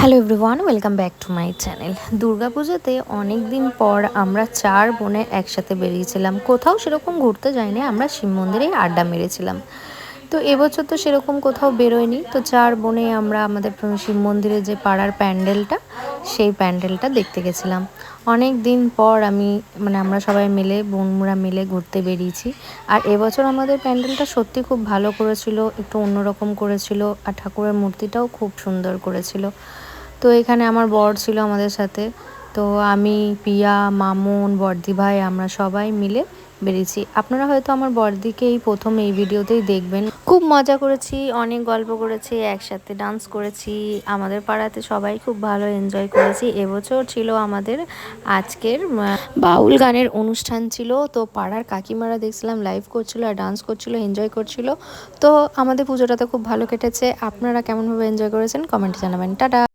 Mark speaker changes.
Speaker 1: Hello everyone, welcome back to my channel. দুর্গাপুজোতে অনেক দিন পর আমরা 4 বোনে একসাথে বেরিয়েছিলাম। কোথাও সেরকম ঘুরতে যাইনি, আমরা শিব মন্দিরেই আড্ডা মেরেছিলাম। তো এবছর তো সেরকম কোথাও বেরোয়নি। তো 4 বোনে আমরা আমাদের শিব মন্দিরে যে পাড়ার প্যান্ডেলটা, সেই প্যান্ডেলটা দেখতে গেছিলাম। অনেক দিন পর আমরা সবাই মিলে, বোনরা মিলে ঘুরতে বেরিয়েছি। আর এবছর আমাদের প্যান্ডেলটা সত্যি খুব ভালো করেছিল, একটু অন্যরকম করেছিল, আর ঠাকুরের মূর্তিটাও খুব সুন্দর করেছিল। তো এখানে আমার বর ছিল আমাদের সাথে। তো আমি, পিয়া, মামুন, বর্দি ভাই, আমরা সবাই মিলে বেরিয়েছি। আপনারা হয়তো আমার বর্দিকে এই প্রথম এই ভিডিওতেই দেখবেন। খুব মজা করেছি, অনেক গল্প করেছি, একসাথে ডান্স করেছি। আমাদের পাড়াতে সবাই খুব ভালো এনজয় করেছি। এবছর ছিল আমাদের আজকের বাউল গানের অনুষ্ঠান ছিল। তো পাড়ার কাকিমারা দেখছিলাম লাইভ করছিল আর ডান্স করছিল, এনজয় করছিল। তো আমাদের পুজোটাতে খুব ভালো কেটেছে। আপনারা কেমনভাবে এনজয় করেছেন কমেন্টে জানাবেন। টাটা।